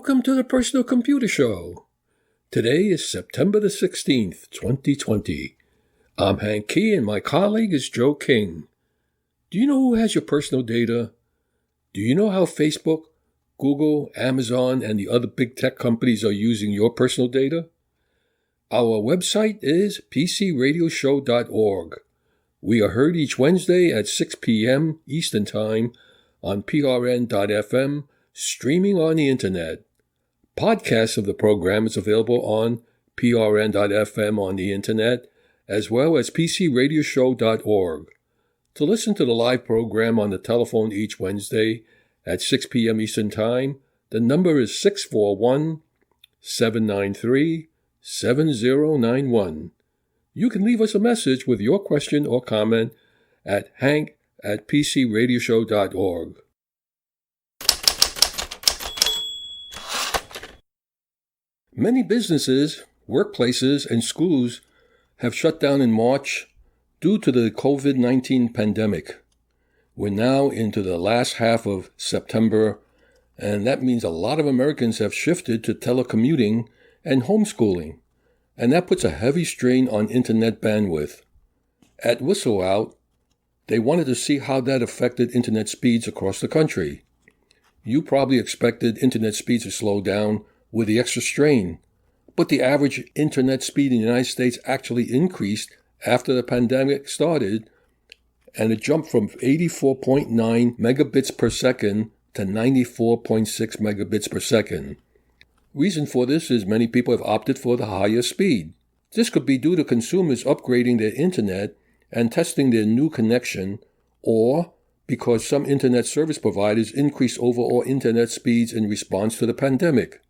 Welcome to the Personal Computer Show. Today is September the 16th, 2020. I'm Hank Key and my colleague is Joe King. Do you know who has your personal data? Do you know how Facebook, Google, Amazon, and the other big tech companies are using your personal data? Our website is pcradioshow.org. We are heard each Wednesday at 6 p.m. Eastern Time on prn.fm, streaming on the Internet. Podcasts of the program is available on prn.fm on the Internet, as well as pcradioshow.org. To listen to the live program on the telephone each Wednesday at 6 p.m. Eastern Time, the number is 641-793-7091. You can leave us a message with your question or comment at hank@pcradioshow.org. Many businesses, workplaces, and schools have shut down in March due to the COVID-19 pandemic. We're now into the last half of September, and that means a lot of Americans have shifted to telecommuting and homeschooling, and that puts a heavy strain on internet bandwidth. At Whistleout, they wanted to see how that affected internet speeds across the country. You probably expected internet speeds to slow down with the extra strain, but the average internet speed in the United States actually increased after the pandemic started, and it jumped from 84.9 megabits per second to 94.6 megabits per second. Reason for this is many people have opted for the higher speed. This could be due to consumers upgrading their internet and testing their new connection, or because some internet service providers increased overall internet speeds in response to the pandemic.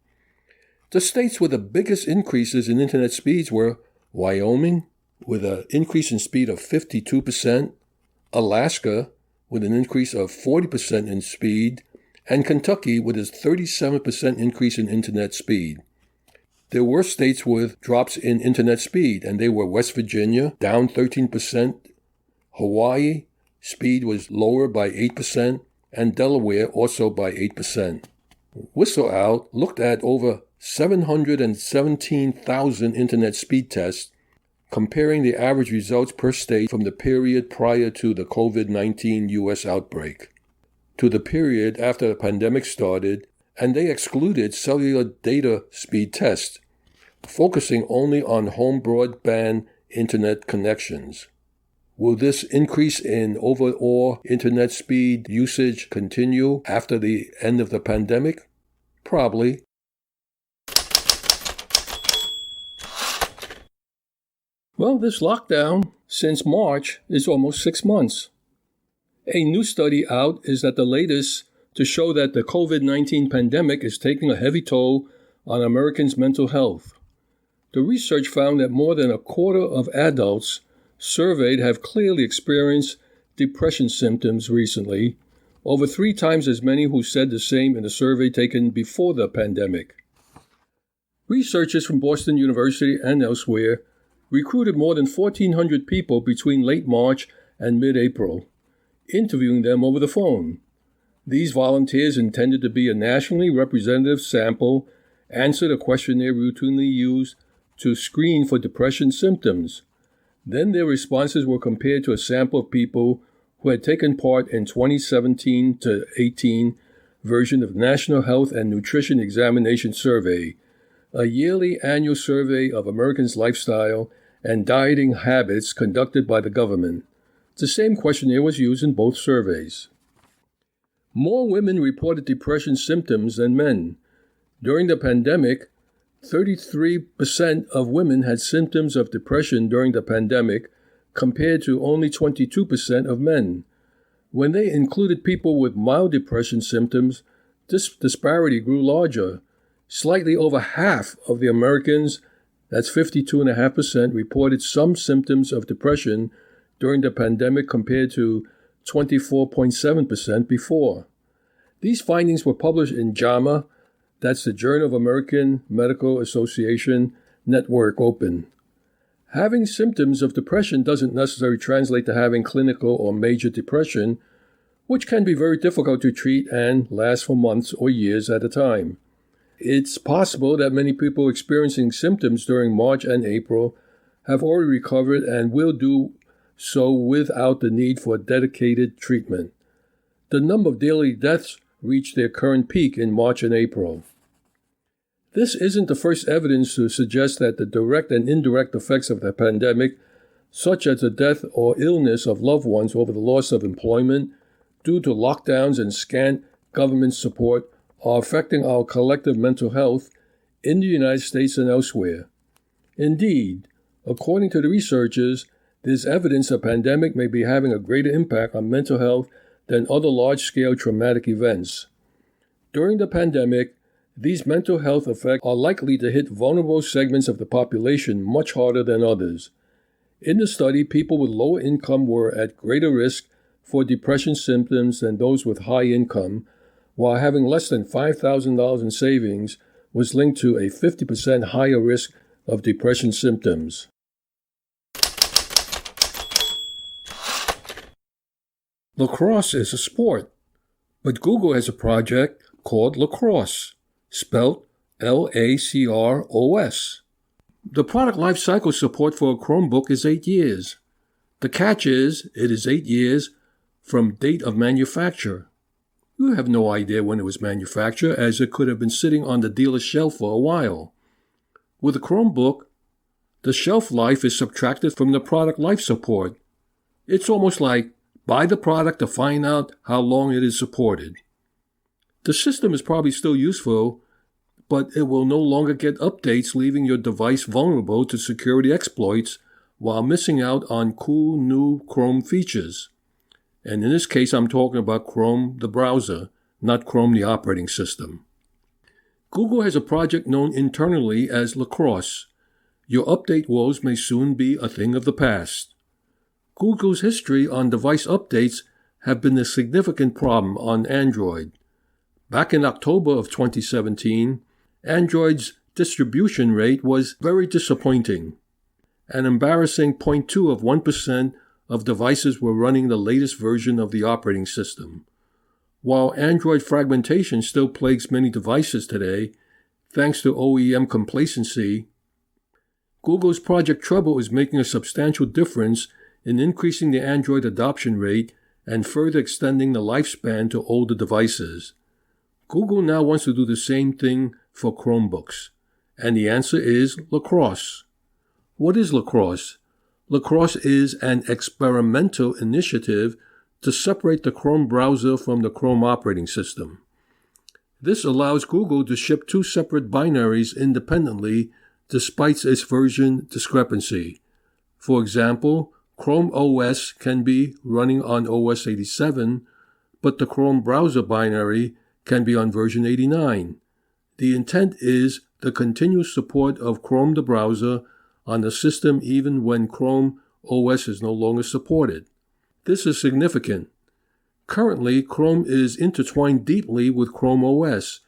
The states with the biggest increases in internet speeds were Wyoming, with an increase in speed of 52%, Alaska, with an increase of 40% in speed, and Kentucky, with a 37% increase in internet speed. There were states with drops in internet speed, and they were West Virginia, down 13%, Hawaii, speed was lower by 8%, and Delaware also by 8%. Whistleout looked at over 717,000 internet speed tests, comparing the average results per state from the period prior to the COVID-19 U.S. outbreak to the period after the pandemic started, and they excluded cellular data speed tests, focusing only on home broadband internet connections. Will this increase in overall internet speed usage continue after the end of the pandemic? Probably. Well, this lockdown since March is almost 6 months. A new study out is at the latest to show that the COVID-19 pandemic is taking a heavy toll on Americans' mental health. The research found that more than a quarter of adults surveyed have clearly experienced depression symptoms recently, over 3 times as many who said the same in a survey taken before the pandemic. Researchers from Boston University and elsewhere recruited more than 1,400 people between late March and mid-April, interviewing them over the phone. These volunteers, intended to be a nationally representative sample, answered a questionnaire routinely used to screen for depression symptoms. Then their responses were compared to a sample of people who had taken part in 2017 to 18 version of National Health and Nutrition Examination Survey, a yearly annual survey of Americans' lifestyle and dieting habits conducted by the government. The same questionnaire was used in both surveys. More women reported depression symptoms than men. During the pandemic, 33% of women had symptoms of depression during the pandemic, compared to only 22% of men. When they included people with mild depression symptoms, this disparity grew larger. Slightly over half of the Americans, that's 52.5%, reported some symptoms of depression during the pandemic compared to 24.7% before. These findings were published in JAMA, that's the Journal of American Medical Association Network Open. Having symptoms of depression doesn't necessarily translate to having clinical or major depression, which can be very difficult to treat and last for months or years at a time. It's possible that many people experiencing symptoms during March and April have already recovered and will do so without the need for dedicated treatment. The number of daily deaths reached their current peak in March and April. This isn't the first evidence to suggest that the direct and indirect effects of the pandemic, such as the death or illness of loved ones over the loss of employment due to lockdowns and scant government support, are affecting our collective mental health in the United States and elsewhere. Indeed, according to the researchers, there's evidence a pandemic may be having a greater impact on mental health than other large-scale traumatic events. During the pandemic, these mental health effects are likely to hit vulnerable segments of the population much harder than others. In the study, people with lower income were at greater risk for depression symptoms than those with high income, while having less than $5,000 in savings was linked to a 50% higher risk of depression symptoms. Lacrosse is a sport, but Google has a project called Lacrosse, spelled Lacros. The product lifecycle support for a Chromebook is 8 years. The catch is, it is 8 years from date of manufacture. You have no idea when it was manufactured, as it could have been sitting on the dealer's shelf for a while. With a Chromebook, the shelf life is subtracted from the product life support. It's almost like buy the product to find out how long it is supported. The system is probably still useful, but it will no longer get updates, leaving your device vulnerable to security exploits while missing out on cool new Chrome features. And in this case, I'm talking about Chrome, the browser, not Chrome, the operating system. Google has a project known internally as Lacrosse. Your update woes may soon be a thing of the past. Google's history on device updates have been a significant problem on Android. Back in October of 2017, Android's distribution rate was very disappointing. An embarrassing 0.2% of devices were running the latest version of the operating system. While Android fragmentation still plagues many devices today, thanks to OEM complacency, Google's Project Trouble is making a substantial difference in increasing the Android adoption rate and further extending the lifespan to older devices. Google now wants to do the same thing for Chromebooks, and the answer is Lacrosse. What is Lacrosse? Lacrosse is an experimental initiative to separate the Chrome browser from the Chrome operating system. This allows Google to ship two separate binaries independently despite its version discrepancy. For example, Chrome OS can be running on OS 87, but the Chrome browser binary can be on version 89. The intent is the continuous support of Chrome the browser on the system even when Chrome OS is no longer supported. This is significant. Currently, Chrome is intertwined deeply with Chrome OS,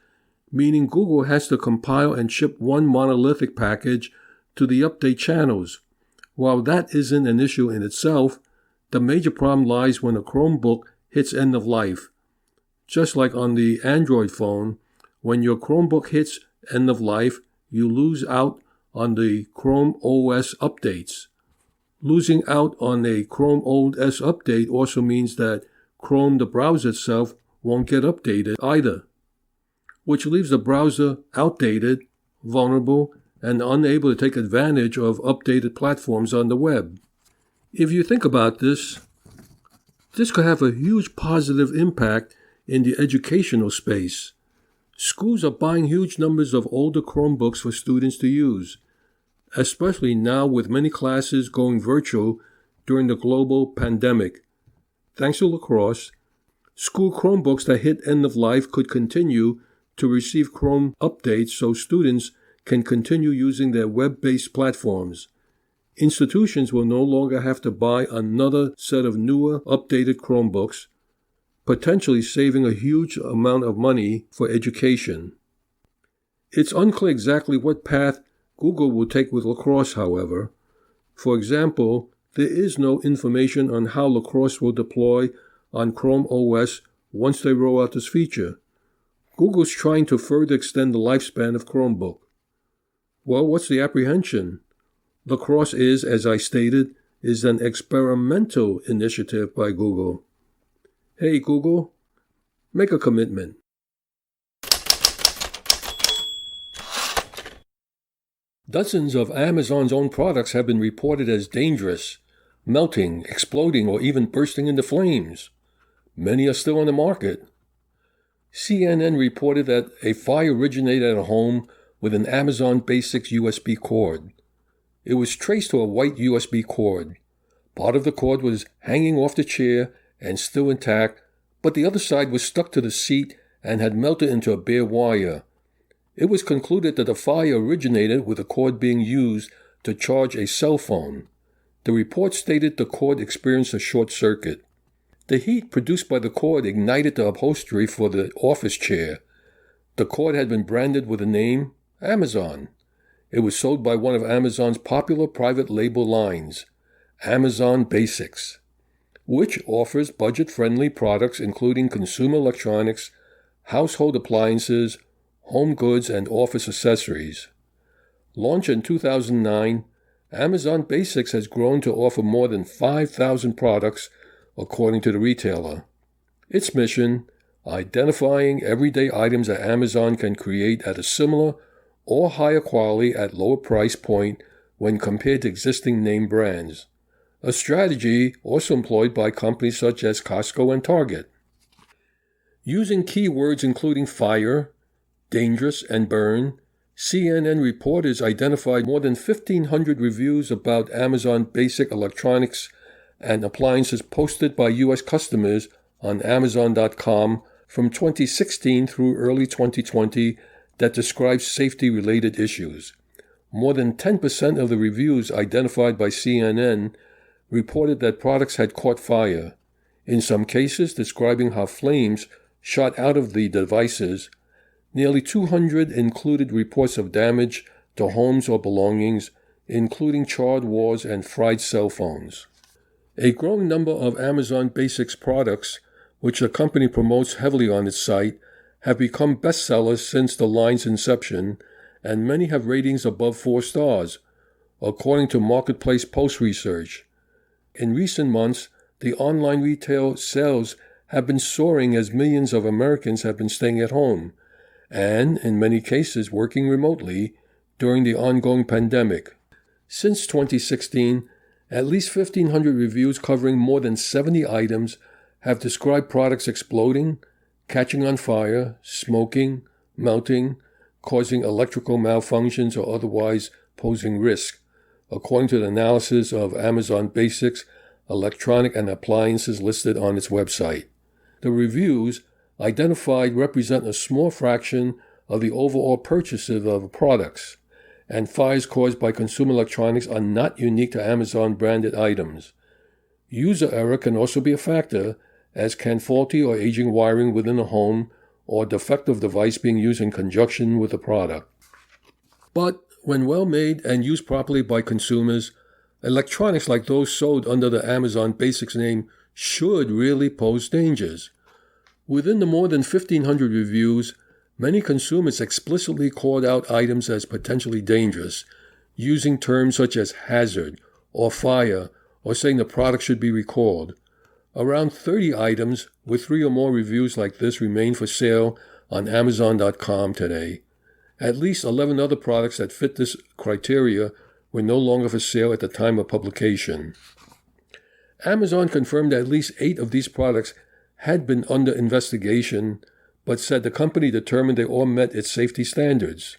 meaning Google has to compile and ship one monolithic package to the update channels. While that isn't an issue in itself, the major problem lies when a Chromebook hits end of life. Just like on the Android phone, when your Chromebook hits end of life, you lose out on the Chrome OS updates. Losing out on a Chrome OS update also means that Chrome, the browser itself, won't get updated either, which leaves the browser outdated, vulnerable, and unable to take advantage of updated platforms on the web. If you think about this could have a huge positive impact in the educational space. Schools are buying huge numbers of older Chromebooks for students to use, especially now with many classes going virtual during the global pandemic. Thanks to Lacrosse, school Chromebooks that hit end of life could continue to receive Chrome updates so students can continue using their web-based platforms. Institutions will no longer have to buy another set of newer, updated Chromebooks, potentially saving a huge amount of money for education. It's unclear exactly what path Google will take with Lacrosse, however. For example, there is no information on how Lacrosse will deploy on Chrome OS once they roll out this feature. Google's trying to further extend the lifespan of Chromebook. Well, what's the apprehension? Lacrosse is, as I stated, is an experimental initiative by Google. Hey, Google, make a commitment. Dozens of Amazon's own products have been reported as dangerous, melting, exploding, or even bursting into flames. Many are still on the market. CNN reported that a fire originated at a home with an Amazon Basics USB cord. It was traced to a white USB cord. Part of the cord was hanging off the chair and still intact, but the other side was stuck to the seat and had melted into a bare wire. It was concluded that the fire originated with the cord being used to charge a cell phone. The report stated the cord experienced a short circuit. The heat produced by the cord ignited the upholstery for the office chair. The cord had been branded with the name Amazon. It was sold by one of Amazon's popular private label lines, Amazon Basics, which offers budget-friendly products including consumer electronics, household appliances, home goods, and office accessories. Launched in 2009, Amazon Basics has grown to offer more than 5,000 products, according to the retailer. Its mission, identifying everyday items that Amazon can create at a similar or higher quality at lower price point when compared to existing name brands, a strategy also employed by companies such as Costco and Target. Using keywords including fire, dangerous, and burn, CNN reporters identified more than 1,500 reviews about Amazon Basic electronics and appliances posted by U.S. customers on Amazon.com from 2016 through early 2020 that describe safety-related issues. More than 10% of the reviews identified by CNN reported that products had caught fire, in some cases describing how flames shot out of the devices. Nearly 200 included reports of damage to homes or belongings, including charred walls and fried cell phones. A growing number of Amazon Basics products, which the company promotes heavily on its site, have become bestsellers since the line's inception, and many have ratings above 4 stars, according to Marketplace Post research. In recent months, the online retail sales have been soaring as millions of Americans have been staying at home, and, in many cases, working remotely during the ongoing pandemic. Since 2016, at least 1,500 reviews covering more than 70 items have described products exploding, catching on fire, smoking, melting, causing electrical malfunctions, or otherwise posing risk, according to the analysis of Amazon Basics, electronic and appliances listed on its website. The reviews identified represent a small fraction of the overall purchases of products, and fires caused by consumer electronics are not unique to Amazon-branded items. User error can also be a factor, as can faulty or aging wiring within a home or defective device being used in conjunction with the product. But when well made and used properly by consumers, electronics like those sold under the Amazon Basics name should really pose dangers. Within the more than 1,500 reviews, many consumers explicitly called out items as potentially dangerous, using terms such as hazard or fire, or saying the product should be recalled. Around 30 items with 3 or more reviews like this remain for sale on Amazon.com today. At least 11 other products that fit this criteria were no longer for sale at the time of publication. Amazon confirmed at least 8 of these products had been under investigation, but said the company determined they all met its safety standards.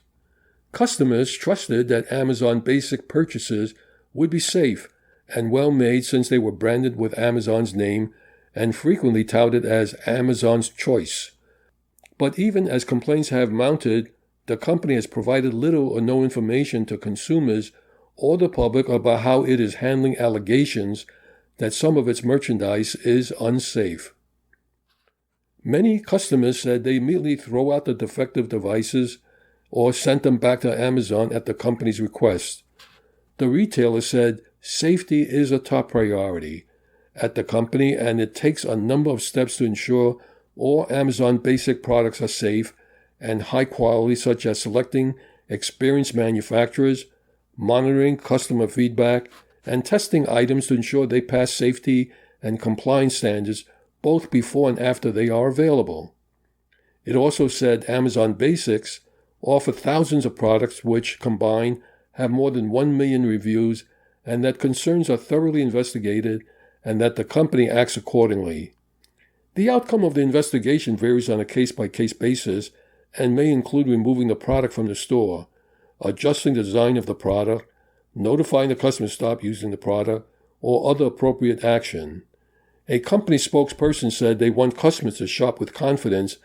Customers trusted that Amazon Basic purchases would be safe and well made since they were branded with Amazon's name and frequently touted as Amazon's choice. But even as complaints have mounted, the company has provided little or no information to consumers or the public about how it is handling allegations that some of its merchandise is unsafe. Many customers said they immediately throw out the defective devices or sent them back to Amazon at the company's request. The retailer said safety is a top priority at the company, and it takes a number of steps to ensure all Amazon Basic products are safe and high quality, such as selecting experienced manufacturers, monitoring customer feedback, and testing items to ensure they pass safety and compliance standards both before and after they are available. It also said Amazon Basics offer thousands of products which, combined, have more than 1 million reviews, and that concerns are thoroughly investigated and that the company acts accordingly. The outcome of the investigation varies on a case-by-case basis and may include removing the product from the store, adjusting the design of the product, notifying the customer to stop using the product, or other appropriate action. A company spokesperson said they want customers to shop with confidence,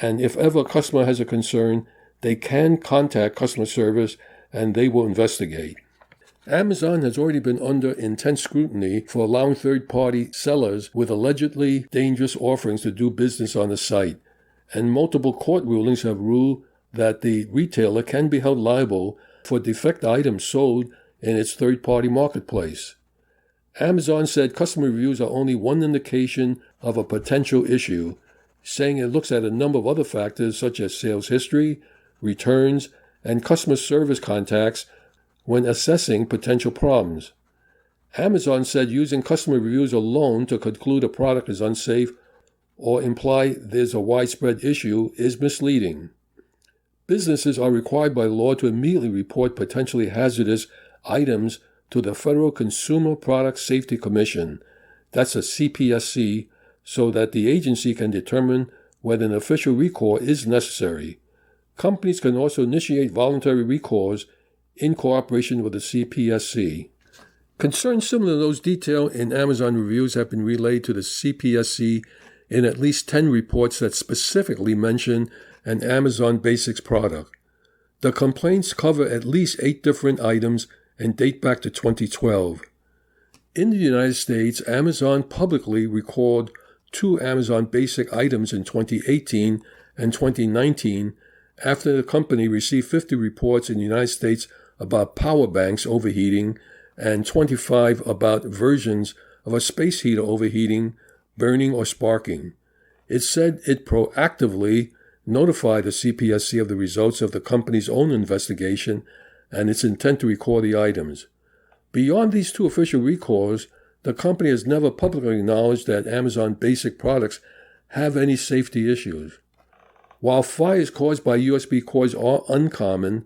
and if ever a customer has a concern, they can contact customer service and they will investigate. Amazon has already been under intense scrutiny for allowing third-party sellers with allegedly dangerous offerings to do business on the site, and multiple court rulings have ruled that the retailer can be held liable for defect items sold in its third-party marketplace. Amazon said customer reviews are only one indication of a potential issue, saying it looks at a number of other factors such as sales history, returns, and customer service contacts when assessing potential problems. Amazon said using customer reviews alone to conclude a product is unsafe or imply there's a widespread issue is misleading. Businesses are required by law to immediately report potentially hazardous items to the Federal Consumer Product Safety Commission, that's a CPSC, so that the agency can determine whether an official recall is necessary. Companies can also initiate voluntary recalls in cooperation with the CPSC. Concerns similar to those detailed in Amazon reviews have been relayed to the CPSC in at least 10 reports that specifically mention an Amazon Basics product. The complaints cover at least 8 different items and date back to 2012. In the United States, Amazon publicly recalled 2 Amazon Basic items in 2018 and 2019 after the company received 50 reports in the United States about power banks overheating and 25 about versions of a space heater overheating, burning, or sparking. It said it proactively notified the CPSC of the results of the company's own investigation and its intent to recall the items. Beyond these 2 official recalls, the company has never publicly acknowledged that Amazon Basic products have any safety issues. While fires caused by USB cords are uncommon,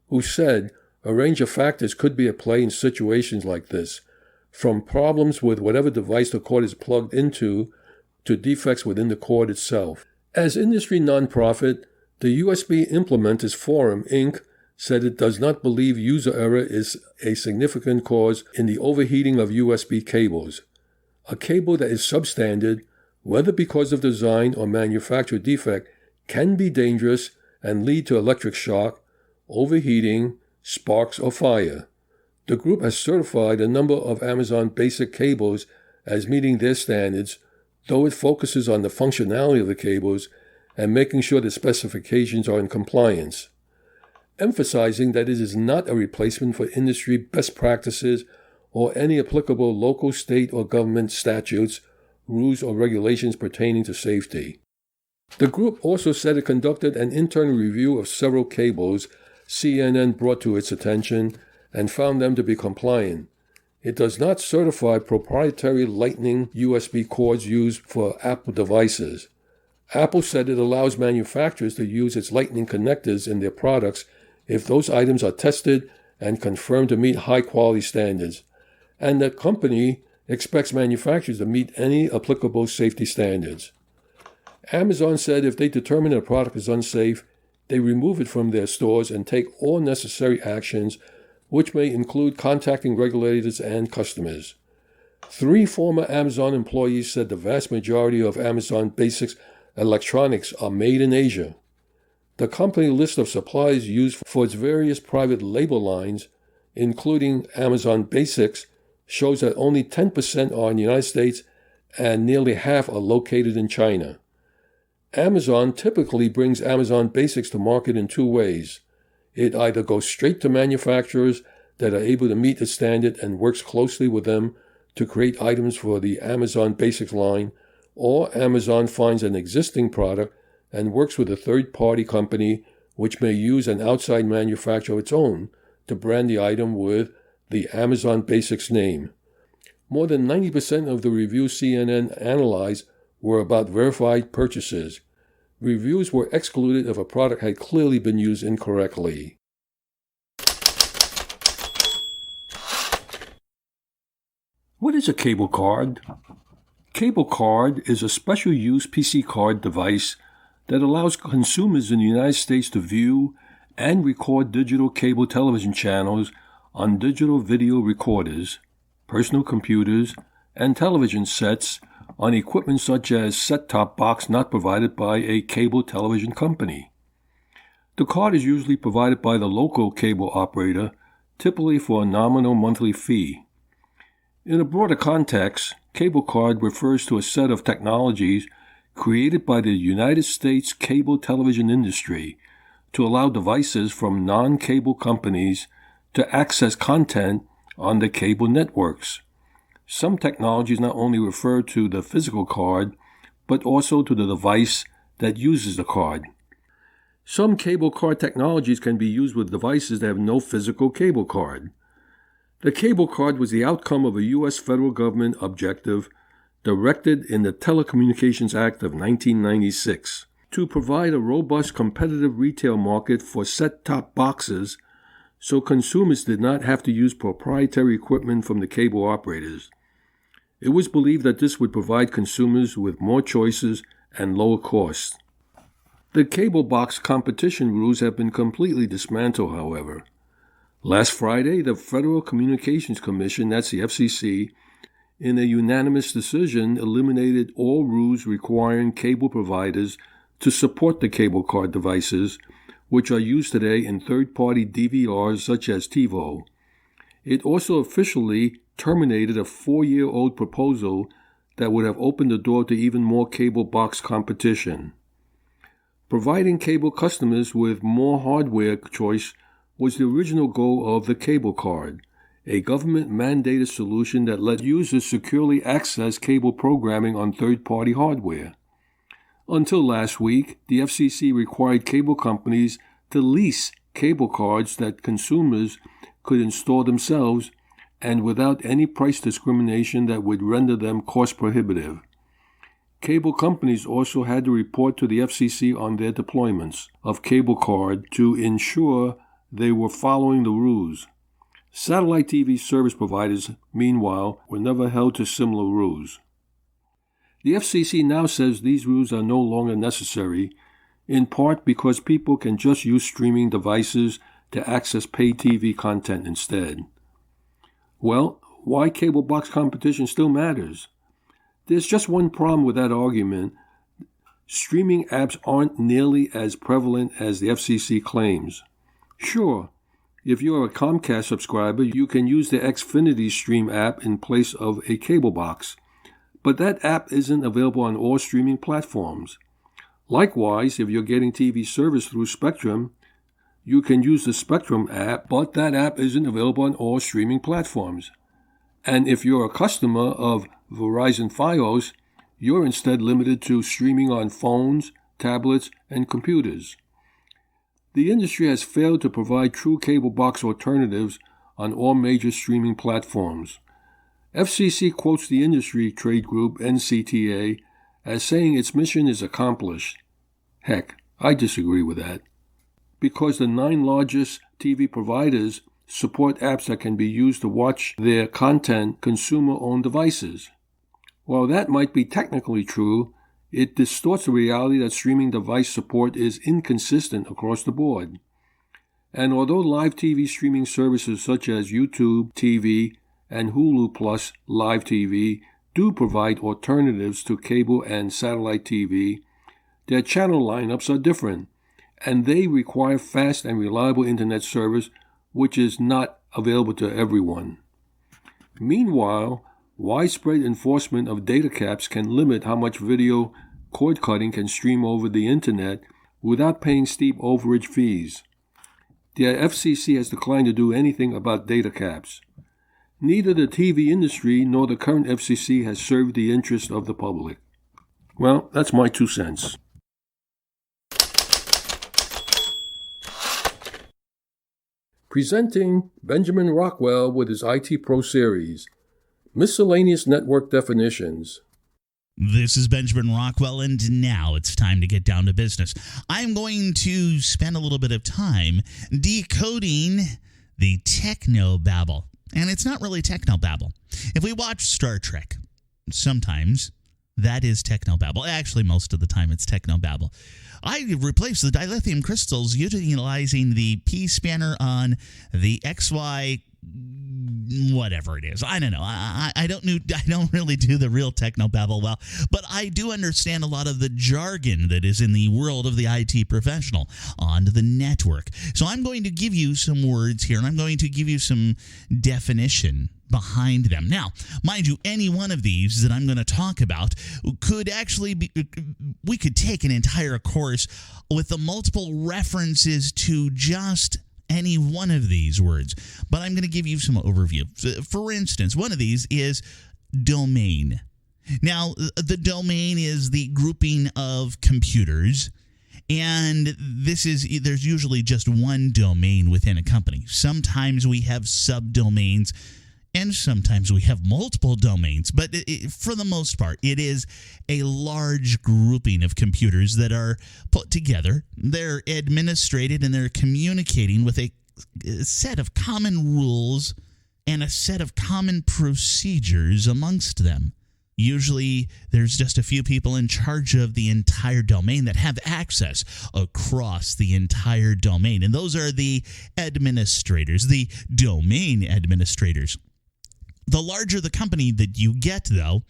who said a range of factors could be at play in situations like this, from problems with whatever device the cord is plugged into to defects within the cord itself. As industry nonprofit, the USB Implementers Forum, Inc., said it does not believe user error is a significant cause in the overheating of USB cables. A cable that is substandard, whether because of design or manufacturer defect, can be dangerous and lead to electric shock, overheating, sparks, or fire. The group has certified a number of Amazon Basic cables as meeting their standards, though it focuses on the functionality of the cables and making sure the specifications are in compliance, emphasizing that it is not a replacement for industry best practices or any applicable local, state, or government statutes, rules, or regulations pertaining to safety. The group also said it conducted an internal review of several cables CNN brought to its attention and found them to be compliant. It does not certify proprietary Lightning USB cords used for Apple devices. Apple said it allows manufacturers to use its Lightning connectors in their products if those items are tested and confirmed to meet high-quality standards, and the company expects manufacturers to meet any applicable safety standards. Amazon said if they determine a product is unsafe, they remove it from their stores and take all necessary actions, which may include contacting regulators and customers. 3 former Amazon employees said the vast majority of Amazon Basics electronics are made in Asia. The company list of suppliers used for its various private label lines, including Amazon Basics, shows that only 10% are in the United States and nearly half are located in China. Amazon typically brings Amazon Basics to market in 2 ways. It either goes straight to manufacturers that are able to meet the standard and works closely with them to create items for the Amazon Basics line, or Amazon finds an existing product and works with a third-party company which may use an outside manufacturer of its own to brand the item with the Amazon Basics name. More than 90% of the reviews CNN analyzed were about verified purchases. Reviews were excluded if a product had clearly been used incorrectly. What is a cable card? Cable card is a special-use PC card device that allows consumers in the United States to view and record digital cable television channels on digital video recorders, personal computers, and television sets on equipment such as set-top box not provided by a cable television company. The card is usually provided by the local cable operator, typically for a nominal monthly fee. In a broader context, cable card refers to a set of technologies created by the United States cable television industry to allow devices from non-cable companies to access content on the cable networks. Some technologies not only refer to the physical card, but also to the device that uses the card. Some cable card technologies can be used with devices that have no physical cable card. The cable card was the outcome of a U.S. federal government objective directed in the Telecommunications Act of 1996 to provide a robust competitive retail market for set-top boxes so consumers did not have to use proprietary equipment from the cable operators. It was believed that this would provide consumers with more choices and lower costs. The cable box competition rules have been completely dismantled, however. Last Friday, the Federal Communications Commission, that's the FCC, in a unanimous decision, eliminated all rules requiring cable providers to support the cable card devices, which are used today in third-party DVRs such as TiVo. It also officially terminated a 4-year-old proposal that would have opened the door to even more cable box competition. Providing cable customers with more hardware choice was the original goal of the cable card, a government-mandated solution that let users securely access cable programming on third-party hardware. Until last week, the FCC required cable companies to lease cable cards that consumers could install themselves and without any price discrimination that would render them cost-prohibitive. Cable companies also had to report to the FCC on their deployments of cable card to ensure they were following the rules. Satellite TV service providers, meanwhile, were never held to similar rules. The FCC now says these rules are no longer necessary, in part because people can just use streaming devices to access paid TV content instead. Well, why cable box competition still matters? There's just one problem with that argument. Streaming apps aren't nearly as prevalent as the FCC claims. Sure, if you're a Comcast subscriber, you can use the Xfinity Stream app in place of a cable box, but that app isn't available on all streaming platforms. Likewise, if you're getting TV service through Spectrum, you can use the Spectrum app, but that app isn't available on all streaming platforms. And if you're a customer of Verizon Fios, you're instead limited to streaming on phones, tablets, and computers. The industry has failed to provide true cable box alternatives on all major streaming platforms. FCC quotes the industry trade group NCTA as saying its mission is accomplished. Heck, I disagree with that. Because the 9 largest TV providers support apps that can be used to watch their content consumer-owned devices. While that might be technically true, it distorts the reality that streaming device support is inconsistent across the board. And although live TV streaming services such as YouTube TV and Hulu Plus Live TV do provide alternatives to cable and satellite TV, their channel lineups are different, and they require fast and reliable internet service, which is not available to everyone. Meanwhile, widespread enforcement of data caps can limit how much video cord cutting can stream over the internet without paying steep overage fees. The FCC has declined to do anything about data caps. Neither the TV industry nor the current FCC has served the interest of the public. Well, that's my 2 cents. Presenting Benjamin Rockwell with his IT Pro Series, Miscellaneous Network Definitions. This is Benjamin Rockwell, and now it's time to get down to business. I'm going to spend a little bit of time decoding the technobabble. And it's not really technobabble. If we watch Star Trek, sometimes that is technobabble. Actually, most of the time it's technobabble. I replaced the dilithium crystals utilizing the P-spanner on the XY whatever it is. I don't know. I don't really do the real technobabble well, but I do understand a lot of the jargon that is in the world of the IT professional on the network. So I'm going to give you some words here, and I'm going to give you some definition behind them. Now, mind you, any one of these that I'm going to talk about could actually be, we could take an entire course with the multiple references to just any one of these words, but I'm going to give you some overview. For instance, one of these is domain. Now, the domain is the grouping of computers, and there's usually just one domain within a company. Sometimes we have subdomains, and sometimes we have multiple domains, but for the most part, it is a large grouping of computers that are put together. They're administrated, and they're communicating with a set of common rules and a set of common procedures amongst them. Usually, there's just a few people in charge of the entire domain that have access across the entire domain, and those are the administrators, the domain administrators. The larger the company that you get, though,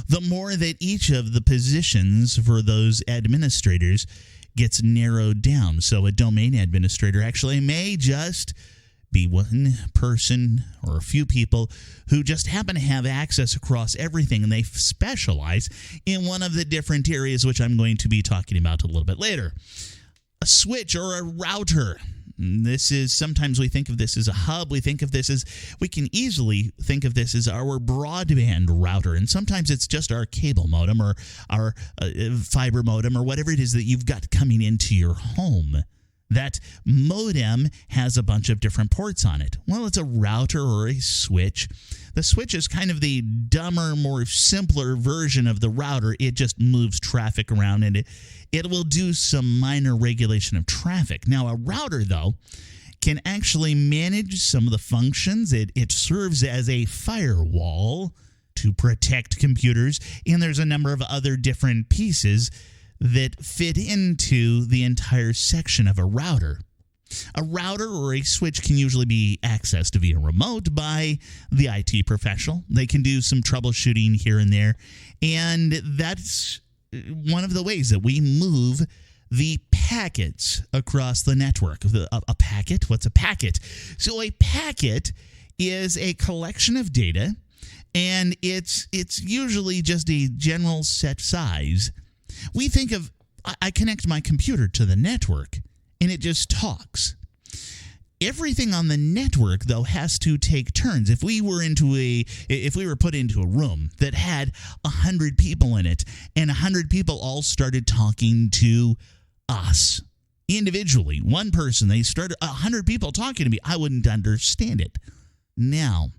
the more that each of the positions for those administrators gets narrowed down. So a domain administrator actually may just be one person or a few people who just happen to have access across everything, and they specialize in one of the different areas, which I'm going to be talking about a little bit later. A switch or a router. Sometimes we think of this as a hub. We can easily think of this as our broadband router. And sometimes it's just our cable modem or our fiber modem or whatever it is that you've got coming into your home. That modem has a bunch of different ports on it. Well, it's a router or a switch. The switch is kind of the dumber, more simpler version of the router. It just moves traffic around, and it will do some minor regulation of traffic. Now, a router, though, can actually manage some of the functions. It serves as a firewall to protect computers, and there's a number of other different pieces that fit into the entire section of a router. A router or a switch can usually be accessed via remote by the IT professional. They can do some troubleshooting here and there, and that's one of the ways that we move the packets across the network. A packet? What's a packet? So a packet is a collection of data, and it's usually just a general set size. We think of, I connect my computer to the network, and it just talks. Everything on the network, though, has to take turns. If we were put into a room that had 100 people in it, and 100 people all started talking to us individually, one person, they started 100 people talking to me, I wouldn't understand it. Now,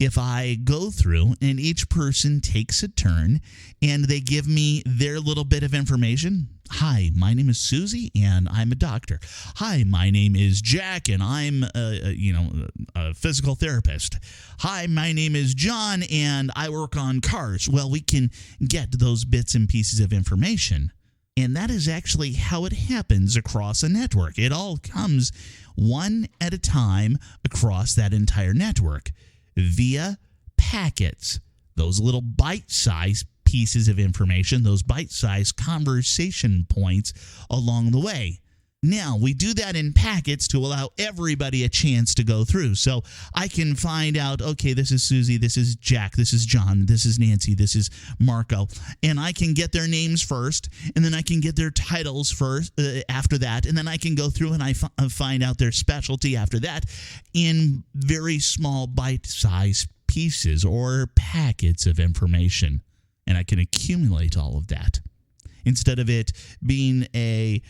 if I go through and each person takes a turn and they give me their little bit of information. Hi, my name is Susie and I'm a doctor. Hi, my name is Jack and I'm a physical therapist. Hi, my name is John and I work on cars. Well, we can get those bits and pieces of information. And that is actually how it happens across a network. It all comes one at a time across that entire network via packets, those little bite-sized pieces of information, those bite-sized conversation points along the way. Now, we do that in packets to allow everybody a chance to go through. So I can find out, okay, this is Susie, this is Jack, this is John, this is Nancy, this is Marco. And I can get their names first, and then I can get their titles first after that. And then I can go through and I find out their specialty after that in very small bite-sized pieces or packets of information. And I can accumulate all of that. instead of it being a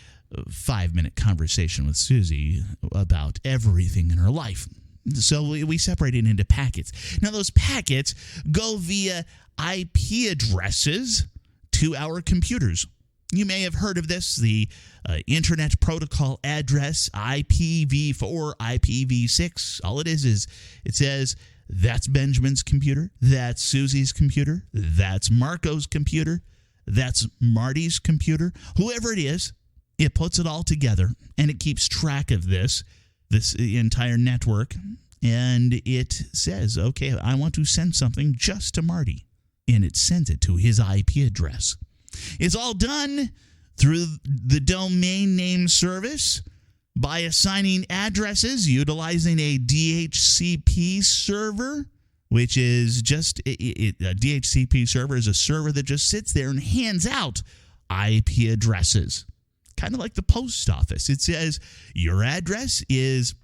5-minute conversation with Susie about everything in her life. So we separate it into packets. Now, those packets go via IP addresses to our computers. You may have heard of this, the Internet Protocol address, IPv4, IPv6. All it is it says, that's Benjamin's computer, that's Susie's computer, that's Marco's computer, that's Marty's computer. Whoever it is, it puts it all together, and it keeps track of this entire network, and it says, okay, I want to send something just to Marty, and it sends it to his IP address. It's all done through the domain name service by assigning addresses utilizing a DHCP server, which is just a DHCP server is a server that just sits there and hands out IP addresses. Kind of like the post office. It says your address is,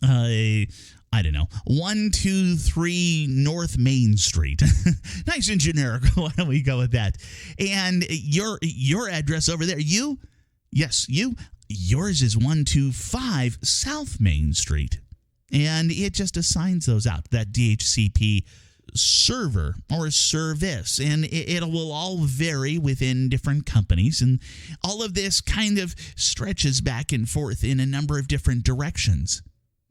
123 North Main Street. Nice and generic. Why don't we go with that? And your address over there, yours is 125 South Main Street. And it just assigns those out, that DHCP server or service, and it will all vary within different companies, and all of this kind of stretches back and forth in a number of different directions,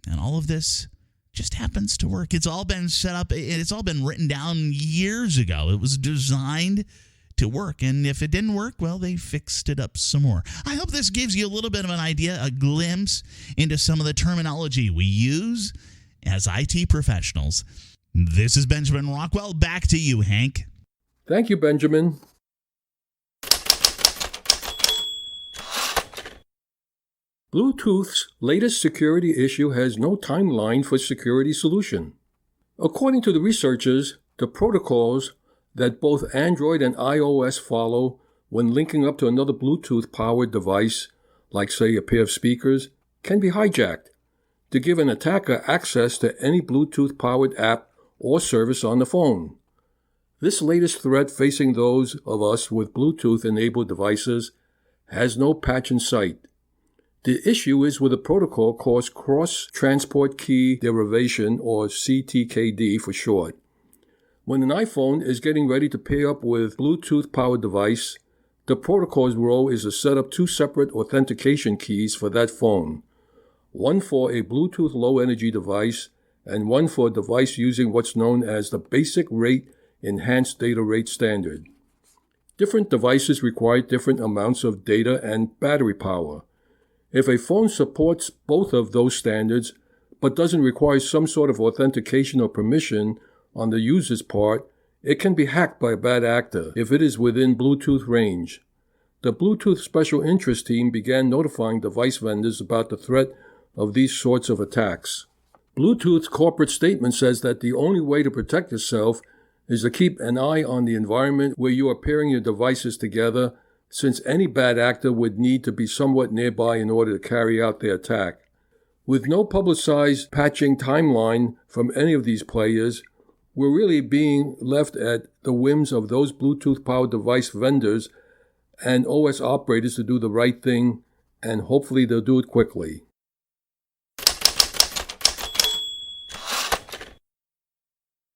and all of this just happens to work. It's all been set up, it's all been written down years ago. It was designed to work, and if it didn't work, well, they fixed it up some more. I hope this gives you a little bit of an idea, a glimpse into some of the terminology we use as IT professionals. This is Benjamin Rockwell. Back to you, Hank. Thank you, Benjamin. Bluetooth's latest security issue has no timeline for security solution. According to the researchers, the protocols that both Android and iOS follow when linking up to another Bluetooth-powered device, like, say, a pair of speakers, can be hijacked to give an attacker access to any Bluetooth-powered app or service on the phone. This latest threat facing those of us with Bluetooth-enabled devices has no patch in sight. The issue is with a protocol called Cross-Transport Key Derivation, or CTKD for short. When an iPhone is getting ready to pair up with Bluetooth-powered device, the protocol's role is to set up two separate authentication keys for that phone, one for a Bluetooth low-energy device and one for a device using what's known as the Basic Rate Enhanced Data Rate Standard. Different devices require different amounts of data and battery power. If a phone supports both of those standards but doesn't require some sort of authentication or permission on the user's part, it can be hacked by a bad actor if it is within Bluetooth range. The Bluetooth Special Interest Team began notifying device vendors about the threat of these sorts of attacks. Bluetooth's corporate statement says that the only way to protect yourself is to keep an eye on the environment where you are pairing your devices together, since any bad actor would need to be somewhat nearby in order to carry out their attack. With no publicized patching timeline from any of these players, we're really being left at the whims of those Bluetooth-powered device vendors and OS operators to do the right thing, and hopefully they'll do it quickly.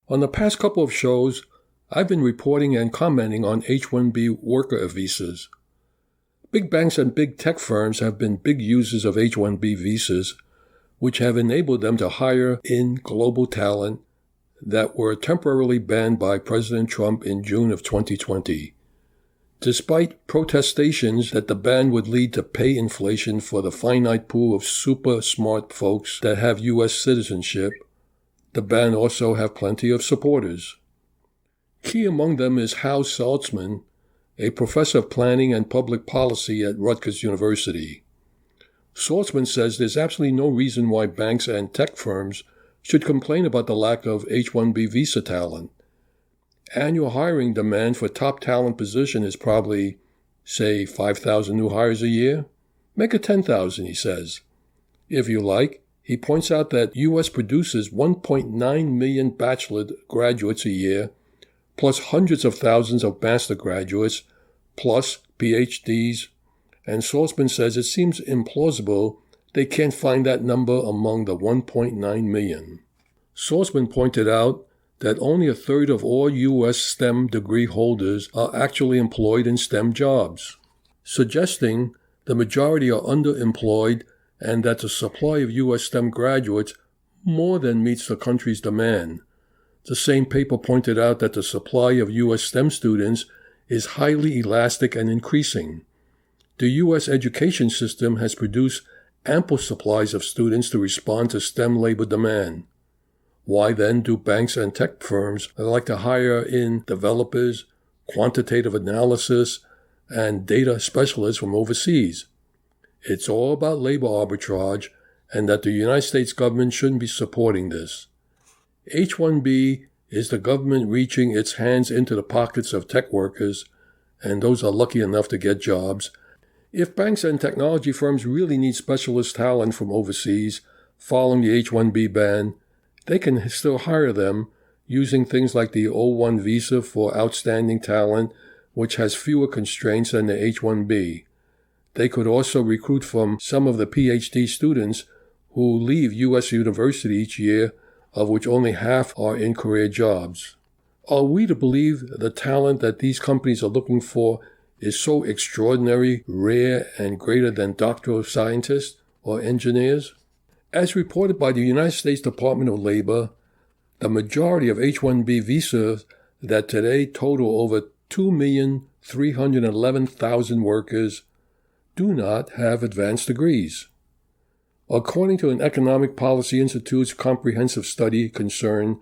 On the past couple of shows, I've been reporting and commenting on H-1B worker visas. Big banks and big tech firms have been big users of H-1B visas, which have enabled them to hire in global talent that were temporarily banned by President Trump in June of 2020. Despite protestations that the ban would lead to pay inflation for the finite pool of super smart folks that have U.S. citizenship, the ban also have plenty of supporters. Key among them is Hal Saltzman, a professor of planning and public policy at Rutgers University. Saltzman says there's absolutely no reason why banks and tech firms should complain about the lack of H-1B visa talent. Annual hiring demand for top talent position is probably, say, 5,000 new hires a year. Make it 10,000, he says. If you like, he points out that U.S. produces 1.9 million bachelor graduates a year, plus hundreds of thousands of master graduates, plus PhDs, and Salzman says it seems implausible they can't find that number among the 1.9 million. Salzman pointed out that only a third of all U.S. STEM degree holders are actually employed in STEM jobs, suggesting the majority are underemployed and that the supply of U.S. STEM graduates more than meets the country's demand. The same paper pointed out that the supply of U.S. STEM students is highly elastic and increasing. The U.S. education system has produced ample supplies of students to respond to STEM labor demand. Why then do banks and tech firms like to hire in developers, quantitative analysis, and data specialists from overseas? It's all about labor arbitrage, and that the United States government shouldn't be supporting this. H-1B is the government reaching its hands into the pockets of tech workers, and those are lucky enough to get jobs. If banks and technology firms really need specialist talent from overseas following the H-1B ban, they can still hire them using things like the O-1 visa for outstanding talent, which has fewer constraints than the H-1B. They could also recruit from some of the PhD students who leave U.S. university each year, of which only half are in career jobs. Are we to believe the talent that these companies are looking for is so extraordinary, rare, and greater than doctoral scientists or engineers? As reported by the United States Department of Labor, the majority of H-1B visas that today total over 2,311,000 workers do not have advanced degrees. According to an Economic Policy Institute's comprehensive study concerned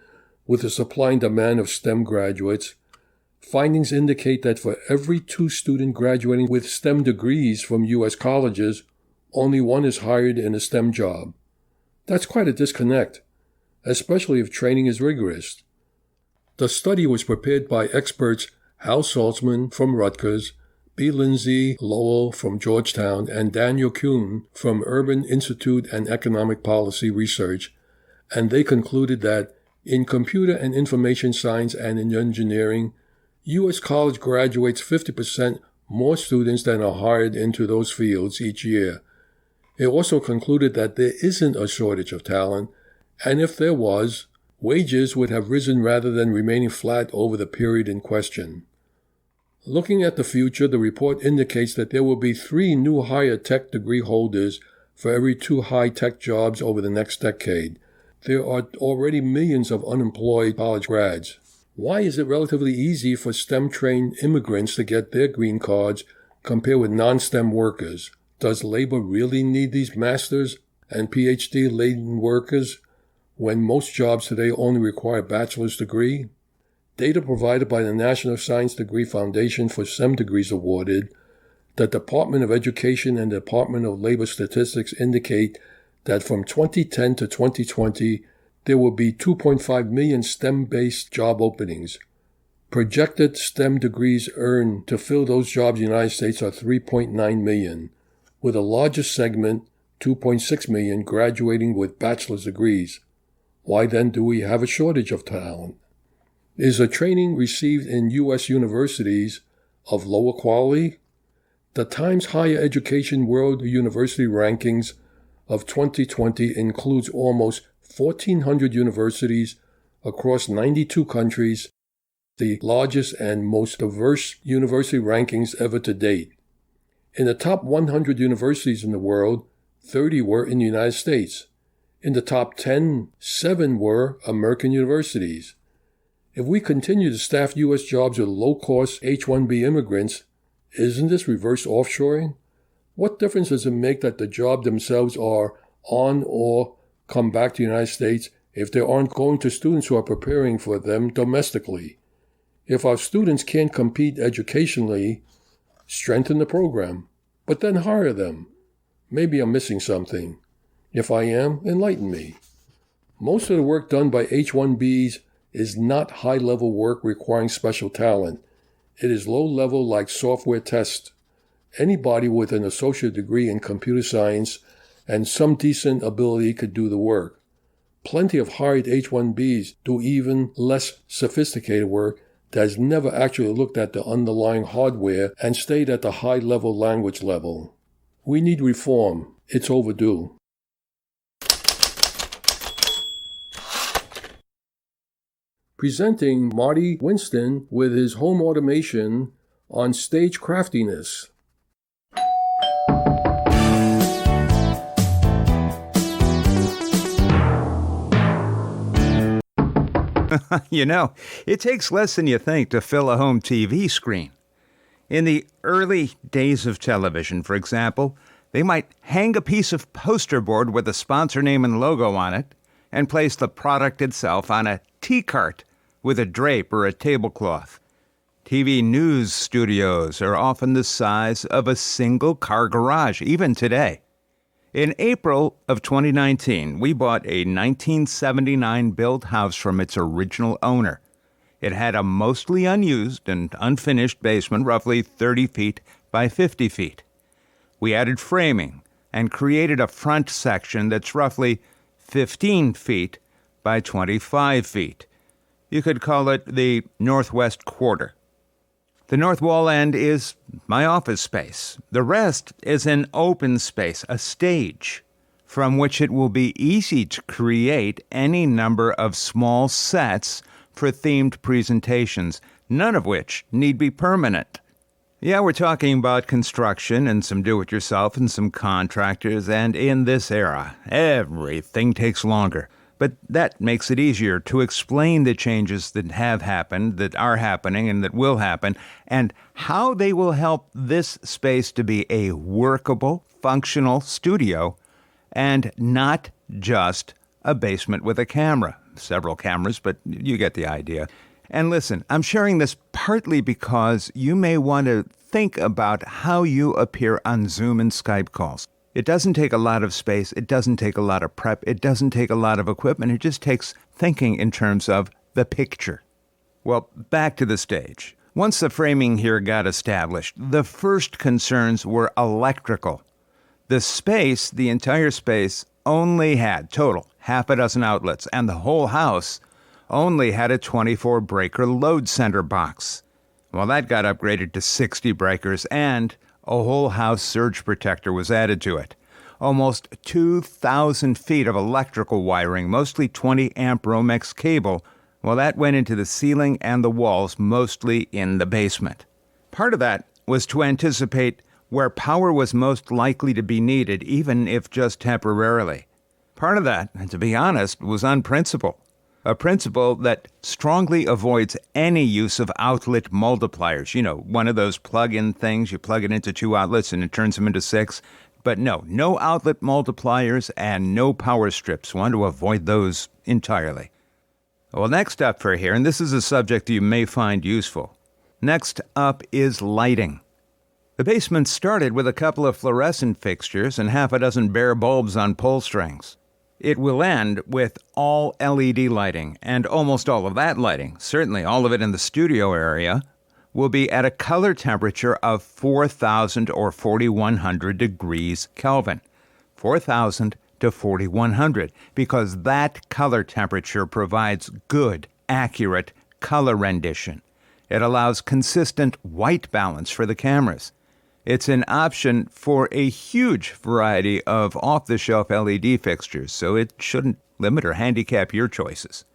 with the supply and demand of STEM graduates, findings indicate that for every 2 students graduating with STEM degrees from U.S. colleges, only 1 is hired in a STEM job. That's quite a disconnect, especially if training is rigorous. The study was prepared by experts Hal Salzman from Rutgers, B. Lindsay Lowell from Georgetown, and Daniel Kuhn from Urban Institute and Economic Policy Research, and they concluded that in computer and information science and in engineering, U.S. college graduates 50% more students than are hired into those fields each year. It also concluded that there isn't a shortage of talent, and if there was, wages would have risen rather than remaining flat over the period in question. Looking at the future, the report indicates that there will be 3 new higher tech degree holders for every 2 high-tech jobs over the next decade. There are already millions of unemployed college grads. Why is it relatively easy for STEM-trained immigrants to get their green cards compared with non-STEM workers? Does labor really need these masters and PhD-laden workers when most jobs today only require a bachelor's degree? Data provided by the National Science Degree Foundation for STEM degrees awarded, the Department of Education and the Department of Labor Statistics indicate that from 2010 to 2020, there will be 2.5 million STEM-based job openings. Projected STEM degrees earned to fill those jobs in the United States are 3.9 million, with the largest segment, 2.6 million, graduating with bachelor's degrees. Why then do we have a shortage of talent? Is the training received in U.S. universities of lower quality? The Times Higher Education World University Rankings of 2020 includes almost 1,400 universities across 92 countries, the largest and most diverse university rankings ever to date. In the top 100 universities in the world, 30 were in the United States. In the top 10, 7 were American universities. If we continue to staff U.S. jobs with low-cost H-1B immigrants, isn't this reverse offshoring? What difference does it make that the jobs themselves are on or come back to the United States if they aren't going to students who are preparing for them domestically? If our students can't compete educationally, strengthen the program, but then hire them. Maybe I'm missing something. If I am, enlighten me. Most of the work done by H-1Bs is not high-level work requiring special talent. It is low-level like software tests. Anybody with an associate degree in computer science and some decent ability could do the work. Plenty of hired H-1Bs do even less sophisticated work that has never actually looked at the underlying hardware and stayed at the high-level language level. We need reform. It's overdue. Presenting Marty Winston with his home automation on stage craftiness. You know, it takes less than you think to fill a home TV screen. In the early days of television, for example, they might hang a piece of poster board with a sponsor name and logo on it and place the product itself on a tea cart with a drape or a tablecloth. TV news studios are often the size of a single-car garage, even today. In April of 2019, we bought a 1979-built house from its original owner. It had a mostly unused and unfinished basement, roughly 30 feet by 50 feet. We added framing and created a front section that's roughly 15 feet by 25 feet. You could call it the northwest quarter. The north wall end is my office space. The rest is an open space, a stage, from which it will be easy to create any number of small sets for themed presentations, none of which need be permanent. Yeah, we're talking about construction and some do-it-yourself and some contractors, and in this era, everything takes longer. But that makes it easier to explain the changes that have happened, that are happening, and that will happen, and how they will help this space to be a workable, functional studio, and not just a basement with a camera. Several cameras, but you get the idea. And listen, I'm sharing this partly because you may want to think about how you appear on Zoom and Skype calls. It doesn't take a lot of space. It doesn't take a lot of prep. It doesn't take a lot of equipment. It just takes thinking in terms of the picture. Well, back to the stage. Once the framing here got established, the first concerns were electrical. The entire space, only had total half a dozen outlets, and the whole house only had a 24-breaker load center box. Well, that got upgraded to 60 breakers, and a whole house surge protector was added to it. Almost 2,000 feet of electrical wiring, mostly 20-amp Romex cable. Well, that went into the ceiling and the walls, mostly in the basement. Part of that was to anticipate where power was most likely to be needed, even if just temporarily. Part of that, and to be honest, was on principle. A principle that strongly avoids any use of outlet multipliers. You know, one of those plug-in things, you plug it into 2 outlets and it turns them into 6. But no outlet multipliers and no power strips. Want to avoid those entirely. Well, next up for here, and this is a subject you may find useful. Next up is lighting. The basement started with a couple of fluorescent fixtures and half a dozen bare bulbs on pull strings. It will end with all LED lighting, and almost all of that lighting, certainly all of it in the studio area, will be at a color temperature of 4,000 or 4,100 degrees Kelvin. 4,000 to 4,100, because that color temperature provides good, accurate color rendition. It allows consistent white balance for the cameras. It's an option for a huge variety of off-the-shelf LED fixtures, so it shouldn't limit or handicap your choices.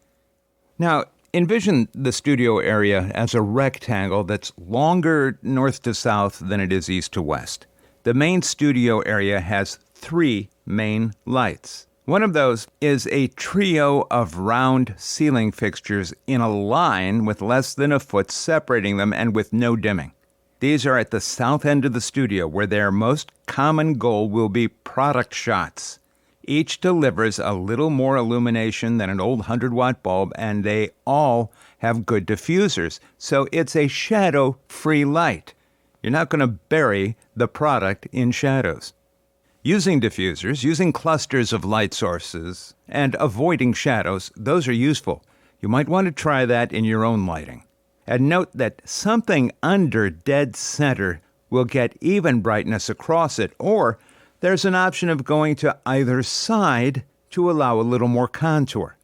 Now, envision the studio area as a rectangle that's longer north to south than it is east to west. The main studio area has 3 main lights. One of those is a trio of round ceiling fixtures in a line with less than a foot separating them and with no dimming. These are at the south end of the studio, where their most common goal will be product shots. Each delivers a little more illumination than an old 100-watt bulb, and they all have good diffusers, so it's a shadow-free light. You're not going to bury the product in shadows. Using diffusers, using clusters of light sources, and avoiding shadows, those are useful. You might want to try that in your own lighting. And note that something under dead center will get even brightness across it, or there's an option of going to either side to allow a little more contour.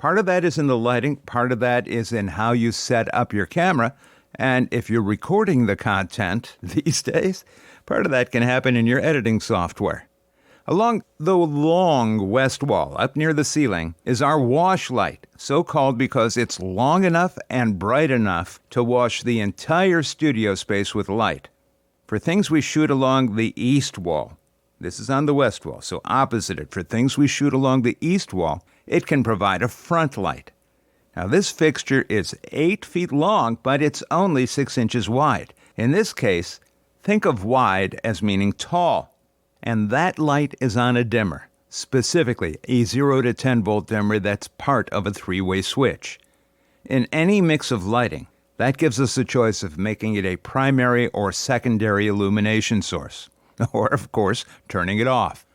Part of that is in the lighting, part of that is in how you set up your camera, and if you're recording the content these days, part of that can happen in your editing software. Along the long west wall, up near the ceiling, is our wash light, so called because it's long enough and bright enough to wash the entire studio space with light. For things we shoot along the east wall, this is on the west wall, so opposite it, for things we shoot along the east wall, it can provide a front light. Now this fixture is 8 feet long, but it's only 6 inches wide. In this case, think of wide as meaning tall. And that light is on a dimmer, specifically a 0 to 10 volt dimmer that's part of a 3-way switch. In any mix of lighting, that gives us a choice of making it a primary or secondary illumination source, or, of course, turning it off.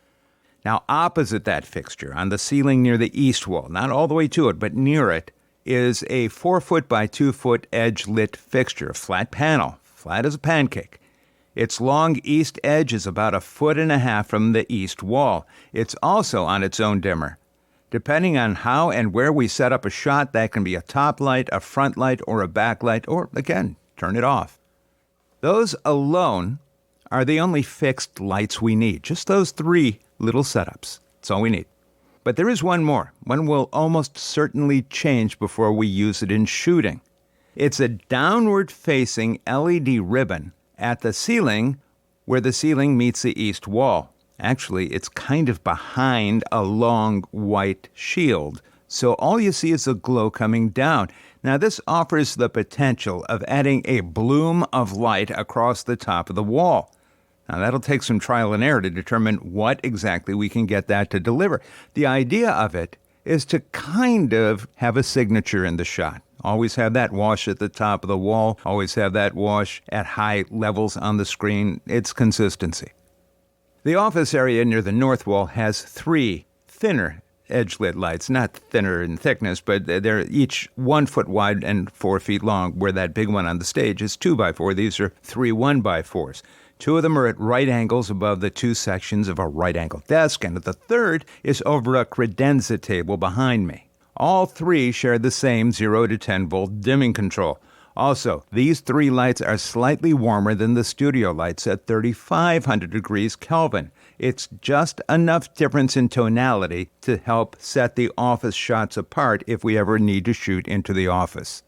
Now, opposite that fixture, on the ceiling near the east wall, not all the way to it, but near it, is a 4 foot by 2 foot edge-lit fixture, a flat panel, flat as a pancake. Its long east edge is about 1.5 feet from the east wall. It's also on its own dimmer. Depending on how and where we set up a shot, that can be a top light, a front light, or a back light, or, again, turn it off. Those alone are the only fixed lights we need, just those 3 little setups. That's all we need. But there is one more. One will almost certainly change before we use it in shooting. It's a downward-facing LED ribbon at the ceiling where the ceiling meets the east wall. Actually, it's kind of behind a long white shield, so all you see is the glow coming down. Now, this offers the potential of adding a bloom of light across the top of the wall. Now, that'll take some trial and error to determine what exactly we can get that to deliver. The idea of it is to kind of have a signature in the shot. Always have that wash at the top of the wall. Always have that wash at high levels on the screen. It's consistency. The office area near the north wall has 3 thinner edge-lit lights. Not thinner in thickness, but they're each 1 foot wide and 4 feet long, where that big one on the stage is 2x4. These are 3 1x4s. 2 of them are at right angles above the 2 sections of a right-angle desk, and the third is over a credenza table behind me. All 3 share the same 0 to 10 volt dimming control. Also, these 3 lights are slightly warmer than the studio lights at 3,500 degrees Kelvin. It's just enough difference in tonality to help set the office shots apart if we ever need to shoot into the office.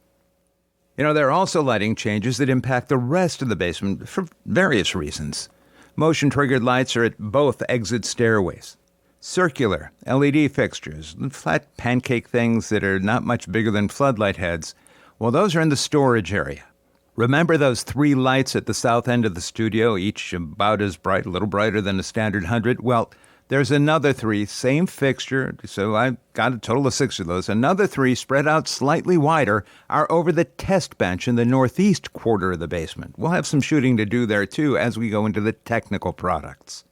You know, there are also lighting changes that impact the rest of the basement for various reasons. Motion-triggered lights are at both exit stairways. Circular LED fixtures, flat pancake things that are not much bigger than floodlight heads, well, those are in the storage area. Remember those 3 lights at the south end of the studio, each about as bright, a little brighter than a standard 100? Well, there's another 3, same fixture, so I've got a total of 6 of those. Another 3, spread out slightly wider, are over the test bench in the northeast quarter of the basement. We'll have some shooting to do there, too, as we go into the technical products.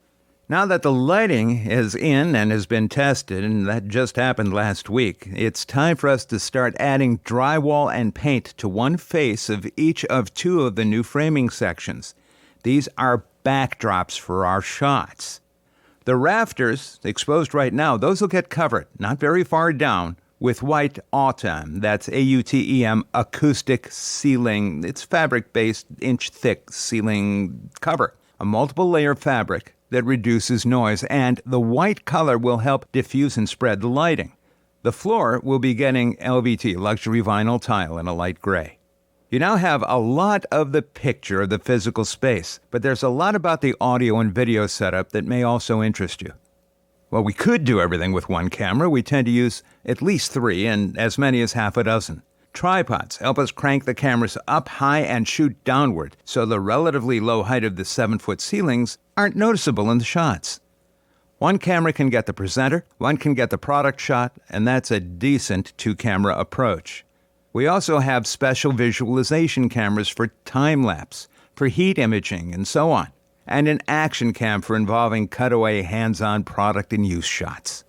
Now that the lighting is in and has been tested, and that just happened last week, it's time for us to start adding drywall and paint to one face of each of 2 of the new framing sections. These are backdrops for our shots. The rafters, exposed right now, those will get covered, not very far down, with white Autem. That's AUTEM acoustic ceiling. It's fabric-based, inch-thick ceiling cover. A multiple-layer fabric that reduces noise, and the white color will help diffuse and spread the lighting. The floor will be getting LVT, luxury vinyl tile, in a light gray. You now have a lot of the picture of the physical space, but there's a lot about the audio and video setup that may also interest you. Well, we could do everything with 1 camera. We tend to use at least 3 and as many as half a dozen. Tripods help us crank the cameras up high and shoot downward, so the relatively low height of the 7-foot ceilings aren't noticeable in the shots. 1 camera can get the presenter, 1 can get the product shot, and that's a decent 2-camera approach. We also have special visualization cameras for time-lapse, for heat imaging, and so on, and an action cam for involving cutaway, hands-on product and use shots.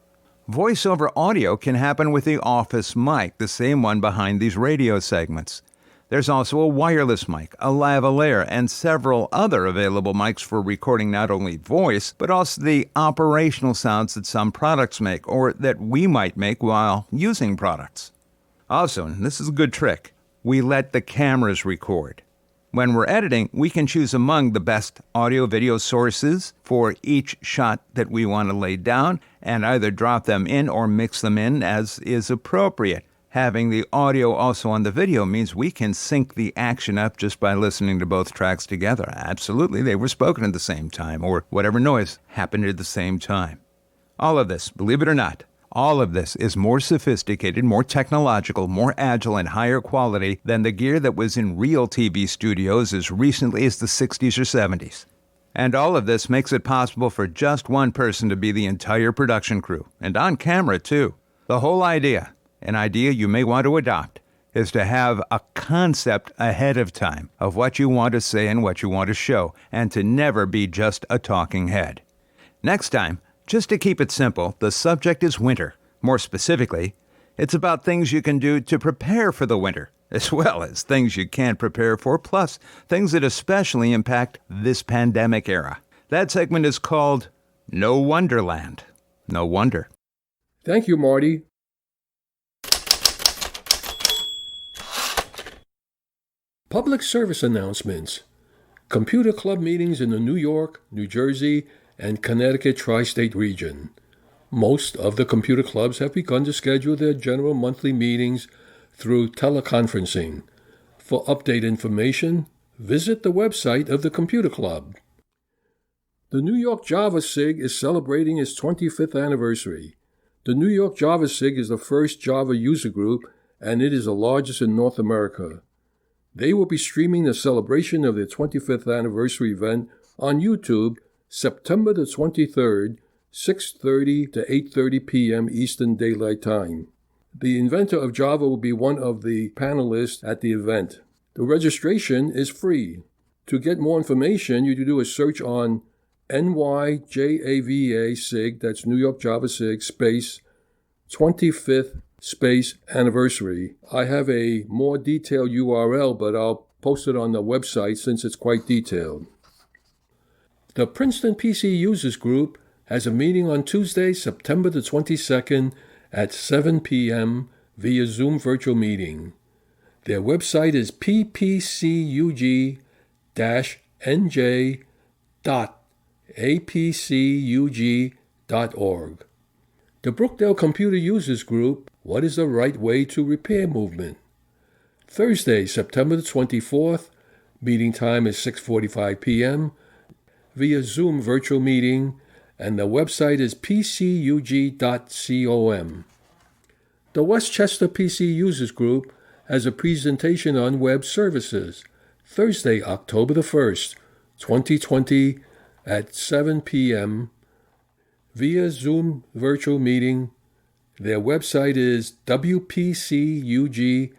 Voice-over audio can happen with the office mic, the same one behind these radio segments. There's also a wireless mic, a lavalier, and several other available mics for recording not only voice, but also the operational sounds that some products make or that we might make while using products. Also, and this is a good trick, we let the cameras record. When we're editing, we can choose among the best audio-video sources for each shot that we want to lay down and either drop them in or mix them in as is appropriate. Having the audio also on the video means we can sync the action up just by listening to both tracks together. Absolutely, they were spoken at the same time, or whatever noise happened at the same time. All of this, believe it or not, all of this is more sophisticated, more technological, more agile, and higher quality than the gear that was in real TV studios as recently as the 60s or 70s. And all of this makes it possible for just one person to be the entire production crew, and on camera too. The whole idea, an idea you may want to adopt, is to have a concept ahead of time of what you want to say and what you want to show, and to never be just a talking head. Next time, just to keep it simple, the subject is winter. More specifically, it's about things you can do to prepare for the winter, as well as things you can't prepare for, plus things that especially impact this pandemic era. That segment is called No Wonderland. No wonder. Thank you, Marty. Public service announcements. Computer club meetings in the New York, New Jersey, and Connecticut tri-state region. Most of the computer clubs have begun to schedule their general monthly meetings through teleconferencing. For update information, visit the website of the computer club. The New York Java SIG is celebrating its 25th anniversary. The New York Java SIG is the first Java user group, and it is the largest in North America. They will be streaming the celebration of their 25th anniversary event on YouTube September the 23rd, 6:30 to 8:30 p.m. Eastern Daylight Time. The inventor of Java will be one of the panelists at the event. The registration is free. To get more information, you can do a search on NYJAVA SIG, that's New York Java SIG, space 25th space anniversary. I have a more detailed URL, but I'll post it on the website since it's quite detailed. The Princeton PC Users Group has a meeting on Tuesday, September the 22nd at 7 p.m. via Zoom virtual meeting. Their website is ppcug-nj.apcug.org. The Brookdale Computer Users Group, What is the Right Way to Repair movement? Thursday, September the 24th, meeting time is 6:45 p.m. via Zoom virtual meeting, and the website is pcug.com. The Westchester PC Users Group has a presentation on web services, Thursday, October the 1st, 2020 at 7 p.m. via Zoom virtual meeting. Their website is wpcug.org.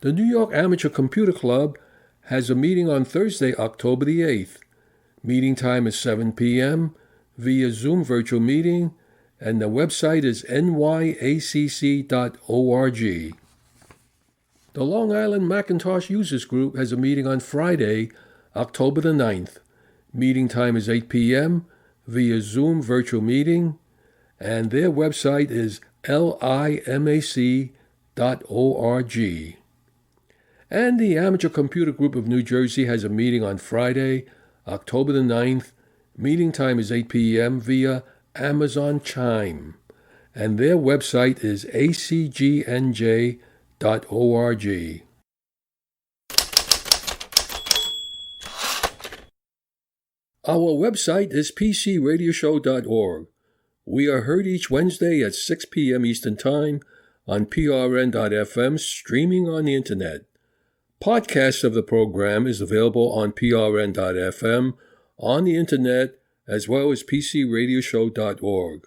The New York Amateur Computer Club has a meeting on Thursday, October the 8th. Meeting time is 7 p.m. via Zoom virtual meeting, and the website is nyacc.org. The Long Island Macintosh Users Group has a meeting on Friday, October the 9th. Meeting time is 8 p.m. via Zoom virtual meeting, and their website is limac.org. And the Amateur Computer Group of New Jersey has a meeting on Friday, October the 9th. Meeting time is 8 p.m. via Amazon Chime, and their website is acgnj.org. Our website is pcradioshow.org. We are heard each Wednesday at 6 p.m. Eastern Time on prn.fm, streaming on the Internet. Podcasts of the program is available on prn.fm, on the Internet, as well as pcradioshow.org.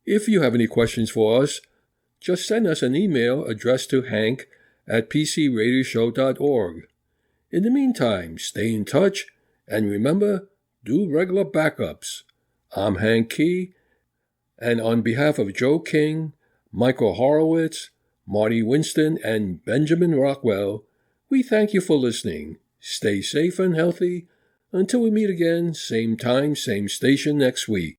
If you have any questions for us, just send us an email addressed to hank@pcradioshow.org. In the meantime, stay in touch, and remember, do regular backups. I'm Hank Key, and on behalf of Joe King, Michael Horowitz, Marty Winston, and Benjamin Rockwell, we thank you for listening. Stay safe and healthy. Until we meet again, same time, same station next week.